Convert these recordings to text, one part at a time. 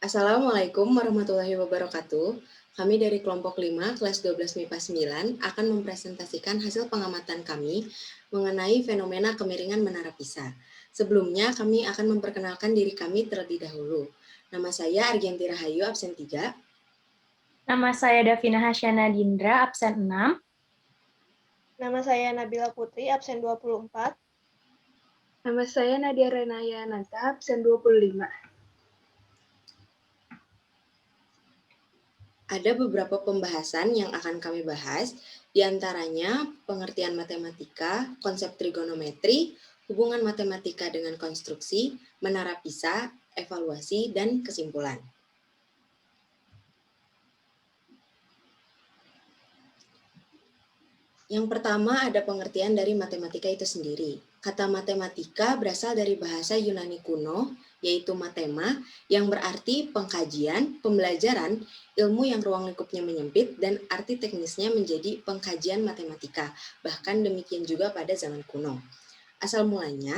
Assalamualaikum warahmatullahi wabarakatuh. Kami dari kelompok 5, kelas 12 MIPA 9, akan mempresentasikan hasil pengamatan kami mengenai fenomena kemiringan Menara Pisa. Sebelumnya, kami akan memperkenalkan diri kami terlebih dahulu. Nama saya Argyanti Rahayu, absen 3. Nama saya Davina Hasyana Dindra, absen 6. Nama saya Nabila Putri, absen 24. Nama saya Nadia Renaya Nata, absen 25. Ada beberapa pembahasan yang akan kami bahas, diantaranya pengertian matematika, konsep trigonometri, hubungan matematika dengan konstruksi, menara Pisa, evaluasi, dan kesimpulan. Yang pertama ada pengertian dari matematika itu sendiri. Kata matematika berasal dari bahasa Yunani kuno, yaitu matema, yang berarti pengkajian, pembelajaran, ilmu yang ruang lingkupnya menyempit, dan arti teknisnya menjadi pengkajian matematika, bahkan demikian juga pada zaman kuno. Asal mulanya,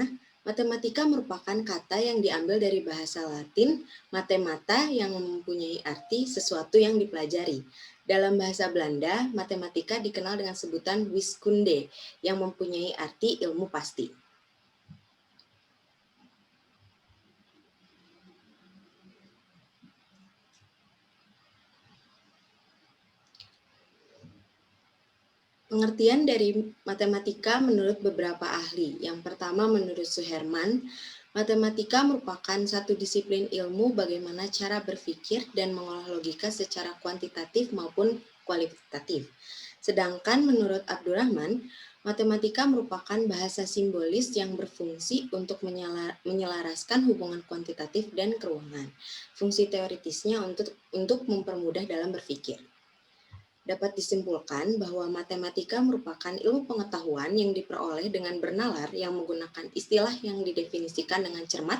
matematika merupakan kata yang diambil dari bahasa Latin, mathemata yang mempunyai arti sesuatu yang dipelajari. Dalam bahasa Belanda, matematika dikenal dengan sebutan wiskunde, yang mempunyai arti ilmu pasti. Pengertian dari matematika menurut beberapa ahli. Yang pertama menurut Suherman, matematika merupakan satu disiplin ilmu bagaimana cara berpikir dan mengolah logika secara kuantitatif maupun kualitatif. Sedangkan menurut Abdurrahman, matematika merupakan bahasa simbolis yang berfungsi untuk menyelaraskan hubungan kuantitatif dan keruangan. Fungsi teoritisnya untuk mempermudah dalam berpikir. Dapat disimpulkan bahwa matematika merupakan ilmu pengetahuan yang diperoleh dengan bernalar yang menggunakan istilah yang didefinisikan dengan cermat,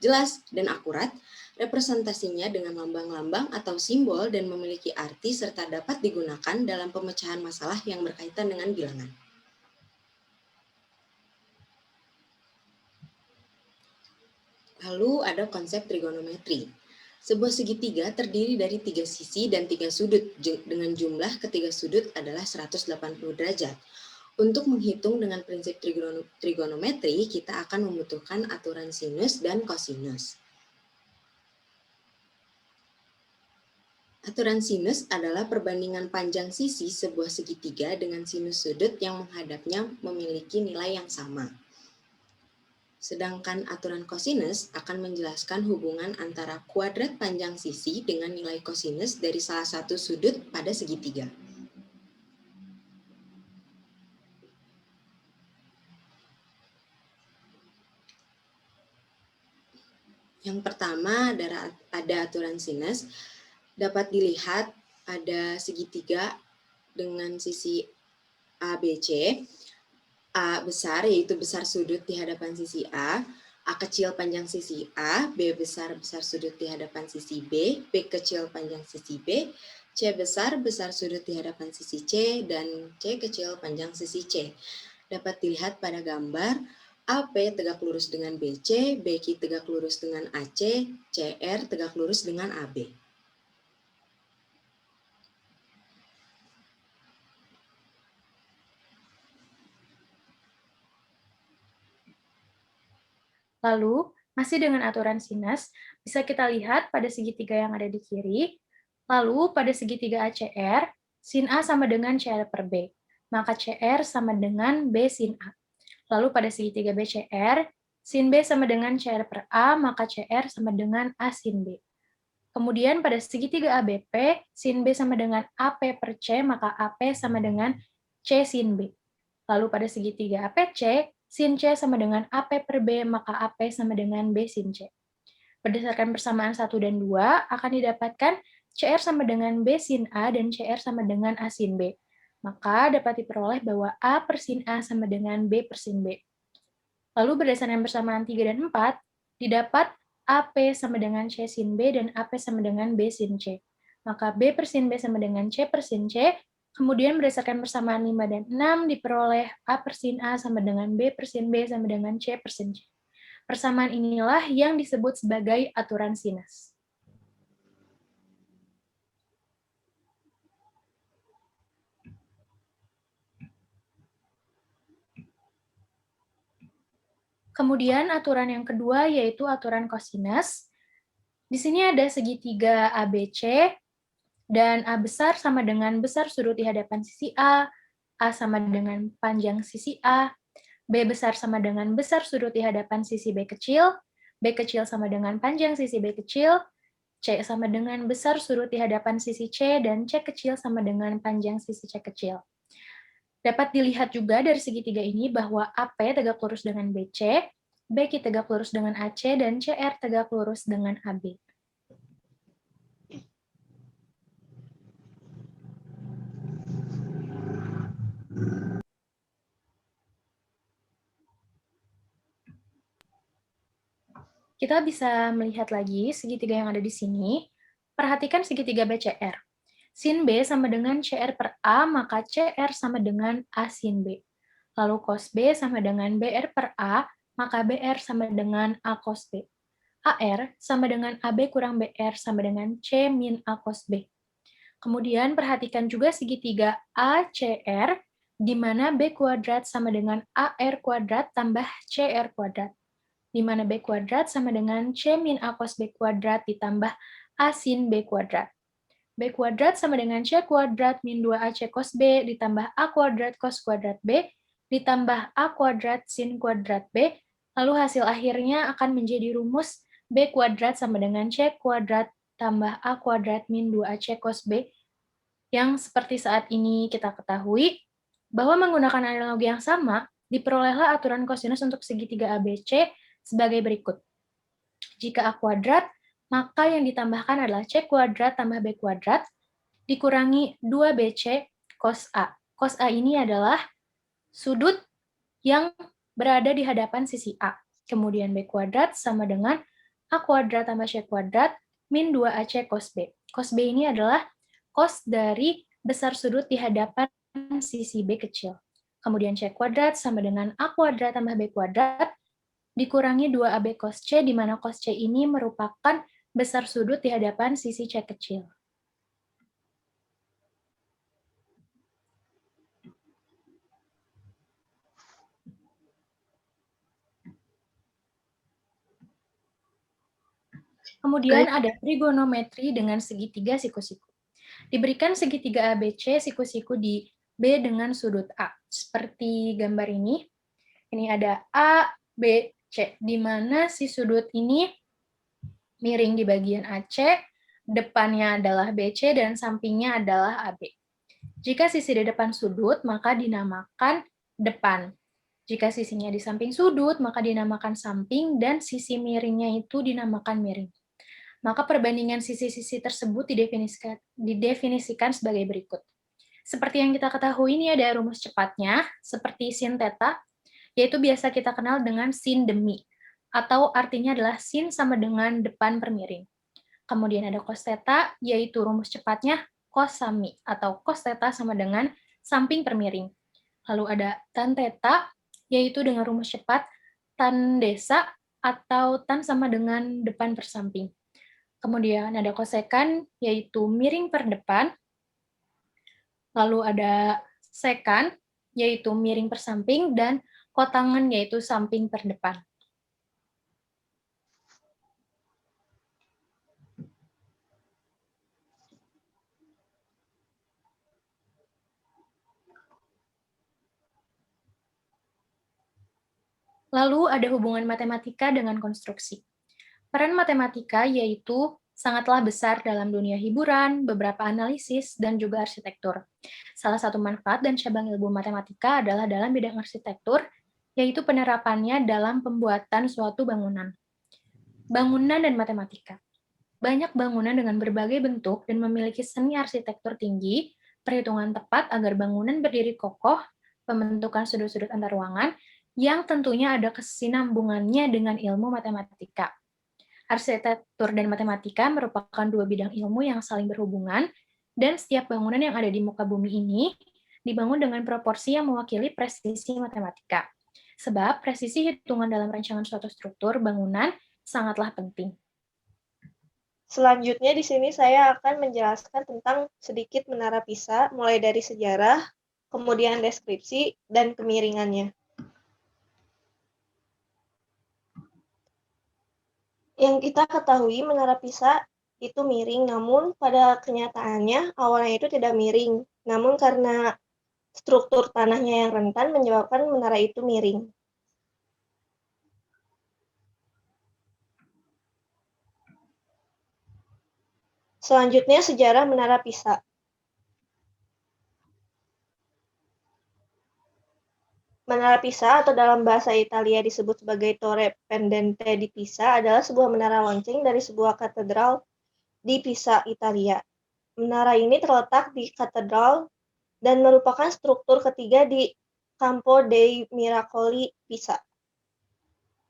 jelas, dan akurat, representasinya dengan lambang-lambang atau simbol dan memiliki arti serta dapat digunakan dalam pemecahan masalah yang berkaitan dengan bilangan. Lalu ada konsep trigonometri. Sebuah segitiga terdiri dari 3 sisi dan 3 sudut dengan jumlah ketiga sudut adalah 180 derajat. Untuk menghitung dengan prinsip trigonometri, kita akan membutuhkan aturan sinus dan kosinus. Aturan sinus adalah perbandingan panjang sisi sebuah segitiga dengan sinus sudut yang menghadapnya memiliki nilai yang sama. Sedangkan aturan kosinus akan menjelaskan hubungan antara kuadrat panjang sisi dengan nilai kosinus dari salah satu sudut pada segitiga. Yang pertama ada aturan sinus, dapat dilihat ada segitiga dengan sisi ABC. A besar yaitu besar sudut di hadapan sisi A kecil panjang sisi A, B besar sudut di hadapan sisi B, B kecil panjang sisi B, C besar sudut di hadapan sisi C, dan C kecil panjang sisi C. Dapat dilihat pada gambar AP tegak lurus dengan BC, BQ tegak lurus dengan AC, CR tegak lurus dengan AB. Lalu, masih dengan aturan sinus, bisa kita lihat pada segitiga yang ada di kiri. Lalu, pada segitiga ACR, sin A sama dengan CR per B. Maka CR sama dengan B sin A. Lalu pada segitiga BCR, sin B sama dengan CR per A, maka CR sama dengan A sin B. Kemudian pada segitiga ABP, sin B sama dengan AP per C, maka AP sama dengan C sin B. Lalu pada segitiga APC, sin C sama dengan AP per B, maka AP sama dengan B sin C. Berdasarkan persamaan 1 dan 2, akan didapatkan CR sama dengan B sin A dan CR sama dengan A sin B. Maka dapat diperoleh bahwa A per sin A sama dengan B per sin B. Lalu berdasarkan persamaan 3 dan 4, didapat AP sama dengan C sin B dan AP sama dengan B sin C. Maka B per sin B sama dengan C per sin C. Kemudian berdasarkan persamaan 5 dan 6 diperoleh A per sin A sama dengan B per sin B sama dengan C per sin C. Persamaan inilah yang disebut sebagai aturan sinus. Kemudian aturan yang kedua yaitu aturan kosinus. Di sini ada segitiga ABC, dan A besar sama dengan besar sudut di hadapan sisi A sama dengan panjang sisi A, B besar sama dengan besar sudut di hadapan sisi B kecil sama dengan panjang sisi B kecil, C sama dengan besar sudut di hadapan sisi C, dan C kecil sama dengan panjang sisi C kecil. Dapat dilihat juga dari segitiga ini bahwa AP tegak lurus dengan BC, BQ tegak lurus dengan AC, dan CR tegak lurus dengan AB. Kita bisa melihat lagi segitiga yang ada di sini. Perhatikan segitiga BCR. Sin B sama dengan CR per A, maka CR sama dengan A sin B. Lalu cos B sama dengan BR per A, maka BR sama dengan A cos B. AR sama dengan AB kurang BR sama dengan C min A cos B. Kemudian perhatikan juga segitiga ACR, di mana B kuadrat sama dengan AR kuadrat tambah CR kuadrat, di mana B kuadrat sama dengan C min A cos B kuadrat ditambah A sin B kuadrat. B kuadrat sama dengan C kuadrat min 2AC cos B ditambah A kuadrat cos kuadrat B ditambah A kuadrat sin kuadrat B, lalu hasil akhirnya akan menjadi rumus B kuadrat sama dengan C kuadrat tambah A kuadrat min 2AC cos B, yang seperti saat ini kita ketahui bahwa menggunakan analogi yang sama, diperolehlah aturan kosinus untuk segitiga ABC sebagai berikut. Jika A kuadrat, maka yang ditambahkan adalah C kuadrat tambah B kuadrat, dikurangi 2BC cos A. Cos A ini adalah sudut yang berada di hadapan sisi A. Kemudian B kuadrat sama dengan A kuadrat tambah C kuadrat min 2AC cos B. Cos B ini adalah cos dari besar sudut di hadapan sisi B kecil. Kemudian C kuadrat sama dengan A kuadrat tambah B kuadrat dikurangi 2AB cos C, di mana cos C ini merupakan besar sudut di hadapan sisi C kecil. Kemudian ada trigonometri dengan segitiga siku-siku. Diberikan segitiga ABC siku-siku di B dengan sudut A. Seperti gambar ini. Ini ada A, B, C, di mana si sudut ini miring di bagian AC, depannya adalah BC, dan sampingnya adalah AB. Jika sisi di depan sudut, maka dinamakan depan. Jika sisinya di samping sudut, maka dinamakan samping, dan sisi miringnya itu dinamakan miring. Maka perbandingan sisi-sisi tersebut didefinisikan sebagai berikut. Seperti yang kita ketahui, ini ada rumus cepatnya, seperti sin theta, yaitu biasa kita kenal dengan sin demi, atau artinya adalah sin sama dengan depan per miring. Kemudian ada cos theta, yaitu rumus cepatnya cos sami, atau cos theta sama dengan samping per miring. Lalu ada tan theta, yaitu dengan rumus cepat tan desa, atau tan sama dengan depan per samping. Kemudian ada kosekan, yaitu miring per depan. Lalu ada sekan, yaitu miring per samping, dan kotangan, yaitu samping per depan. Lalu ada hubungan matematika dengan konstruksi. Peran matematika yaitu sangatlah besar dalam dunia hiburan, beberapa analisis, dan juga arsitektur. Salah satu manfaat dan cabang ilmu matematika adalah dalam bidang arsitektur, yaitu penerapannya dalam pembuatan suatu bangunan. Bangunan dan matematika. Banyak bangunan dengan berbagai bentuk dan memiliki seni arsitektur tinggi, perhitungan tepat agar bangunan berdiri kokoh, pembentukan sudut-sudut antar ruangan, yang tentunya ada kesinambungannya dengan ilmu matematika. Arsitektur dan matematika merupakan dua bidang ilmu yang saling berhubungan, dan setiap bangunan yang ada di muka bumi ini dibangun dengan proporsi yang mewakili presisi matematika. Sebab presisi hitungan dalam rancangan suatu struktur bangunan sangatlah penting. Selanjutnya di sini saya akan menjelaskan tentang sedikit Menara Pisa, mulai dari sejarah, kemudian deskripsi, dan kemiringannya. Yang kita ketahui Menara Pisa itu miring, namun pada kenyataannya awalnya itu tidak miring. Namun karena struktur tanahnya yang rentan menyebabkan menara itu miring. Selanjutnya sejarah Menara Pisa. Menara Pisa atau dalam bahasa Italia disebut sebagai Torre Pendente di Pisa adalah sebuah menara lonceng dari sebuah katedral di Pisa, Italia. Menara ini terletak di katedral dan merupakan struktur ketiga di Campo dei Miracoli, Pisa.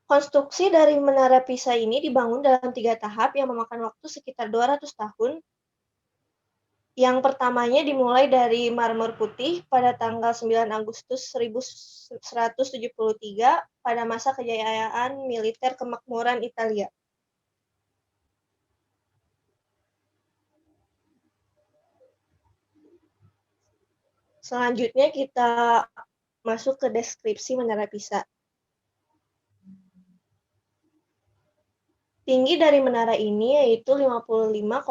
Konstruksi dari Menara Pisa ini dibangun dalam 3 tahap yang memakan waktu sekitar 200 tahun. Yang pertamanya dimulai dari Marmer Putih pada tanggal 9 Agustus 1173 pada masa kejayaan militer kemakmuran Italia. Selanjutnya kita masuk ke deskripsi Menara Pisa. Tinggi dari menara ini yaitu 55,86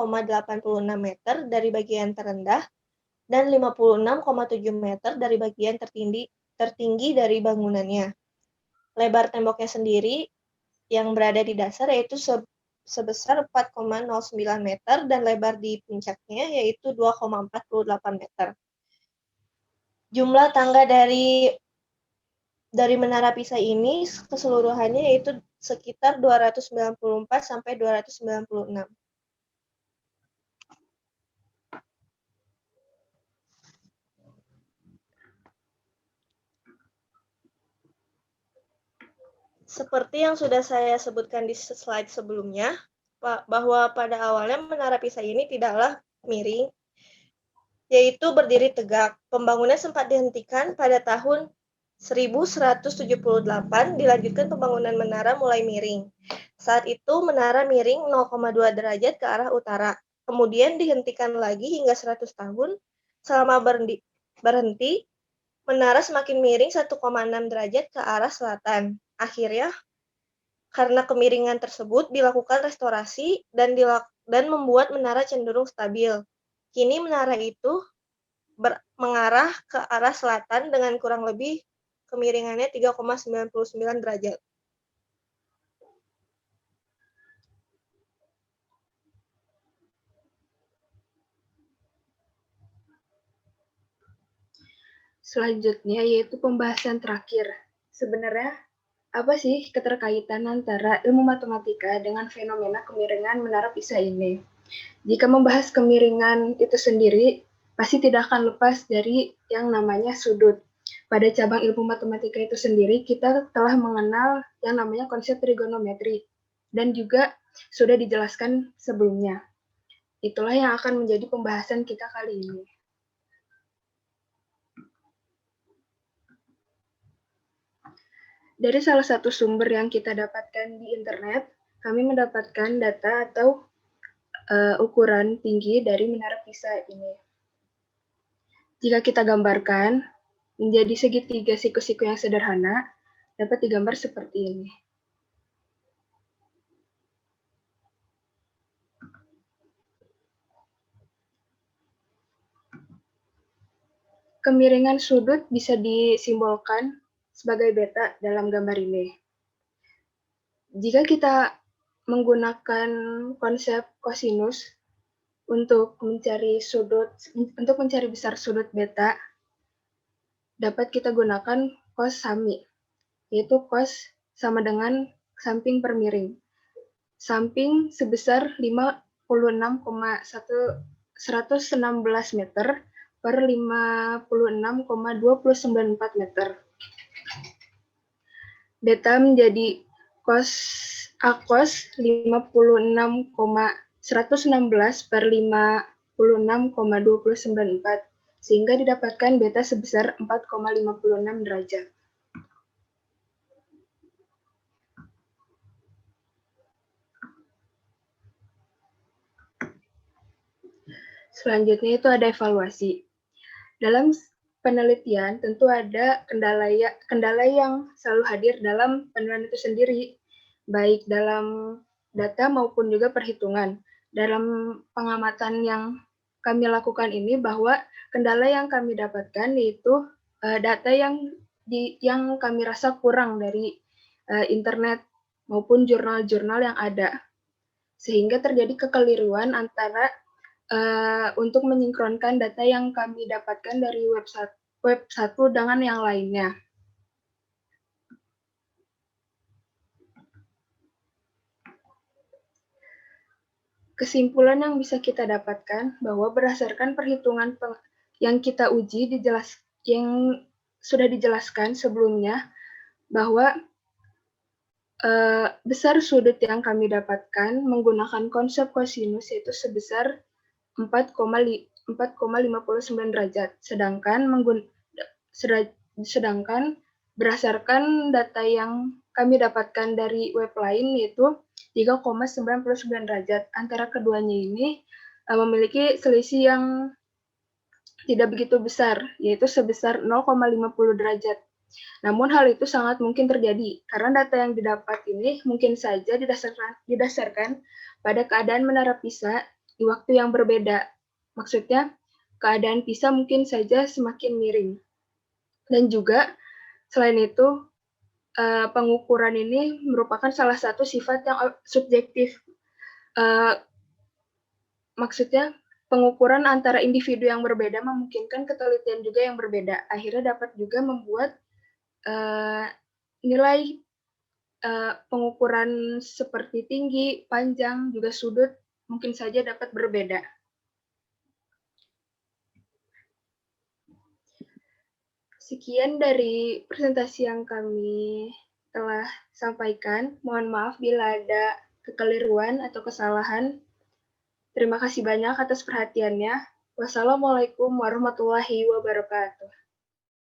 meter dari bagian terendah dan 56,7 meter dari bagian tertinggi dari bangunannya. Lebar temboknya sendiri yang berada di dasar yaitu sebesar 4,09 meter dan lebar di puncaknya yaitu 2,48 meter. Jumlah tangga dari Menara Pisa ini keseluruhannya yaitu sekitar 294 sampai 296. Seperti yang sudah saya sebutkan di slide sebelumnya, bahwa pada awalnya Menara Pisa ini tidaklah miring, yaitu berdiri tegak. Pembangunan sempat dihentikan pada tahun 1178, dilanjutkan pembangunan menara mulai miring. Saat itu menara miring 0,2 derajat ke arah utara, kemudian dihentikan lagi hingga 100 tahun. Selama berhenti, menara semakin miring 1,6 derajat ke arah selatan. Akhirnya, karena kemiringan tersebut dilakukan restorasi dan membuat menara cenderung stabil. Kini menara itu mengarah ke arah selatan dengan kurang lebih kemiringannya 3,99 derajat. Selanjutnya yaitu pembahasan terakhir. Sebenarnya apa sih keterkaitan antara ilmu matematika dengan fenomena kemiringan Menara Pisa ini? Jika membahas kemiringan itu sendiri, pasti tidak akan lepas dari yang namanya sudut. Pada cabang ilmu matematika itu sendiri, kita telah mengenal yang namanya konsep trigonometri, dan juga sudah dijelaskan sebelumnya. Itulah yang akan menjadi pembahasan kita kali ini. Dari salah satu sumber yang kita dapatkan di internet, kami mendapatkan data atau ukuran tinggi dari Menara Pisa ini. Jika kita gambarkan menjadi segitiga siku-siku yang sederhana, dapat digambar seperti ini. Kemiringan sudut bisa disimbolkan sebagai beta dalam gambar ini. Jika kita menggunakan konsep kosinus untuk mencari besar sudut beta, dapat kita gunakan cos sami, yaitu cos sama dengan samping per miring. Samping sebesar 56,116 meter per 56,2094 meter. Beta menjadi cos acos 56,116 per 56,2094, sehingga didapatkan beta sebesar 4,56 derajat. Selanjutnya itu ada evaluasi. Dalam penelitian tentu ada kendala yang selalu hadir dalam penelitian itu sendiri, baik dalam data maupun juga perhitungan. Dalam pengamatan yang kami lakukan ini bahwa kendala yang kami dapatkan yaitu data yang kami rasa kurang dari internet maupun jurnal-jurnal yang ada. Sehingga terjadi kekeliruan antara untuk mensinkronkan data yang kami dapatkan dari web satu dengan yang lainnya. Kesimpulan yang bisa kita dapatkan bahwa berdasarkan perhitungan yang kita uji yang sudah dijelaskan sebelumnya bahwa besar sudut yang kami dapatkan menggunakan konsep kosinus yaitu sebesar 4,59 derajat, sedangkan berdasarkan data yang kami dapatkan dari web lain yaitu 3,99 derajat. Antara keduanya ini memiliki selisih yang tidak begitu besar, yaitu sebesar 0,50 derajat. Namun hal itu sangat mungkin terjadi, karena data yang didapat ini mungkin saja didasarkan pada keadaan menara Pisa di waktu yang berbeda. Maksudnya, keadaan Pisa mungkin saja semakin miring. Dan juga, selain itu, pengukuran ini merupakan salah satu sifat yang subjektif. Maksudnya, pengukuran antara individu yang berbeda memungkinkan ketelitian juga yang berbeda. Akhirnya dapat juga membuat nilai pengukuran seperti tinggi, panjang, juga sudut mungkin saja dapat berbeda. Sekian dari presentasi yang kami telah sampaikan. Mohon maaf bila ada kekeliruan atau kesalahan. Terima kasih banyak atas perhatiannya. Wassalamualaikum warahmatullahi wabarakatuh.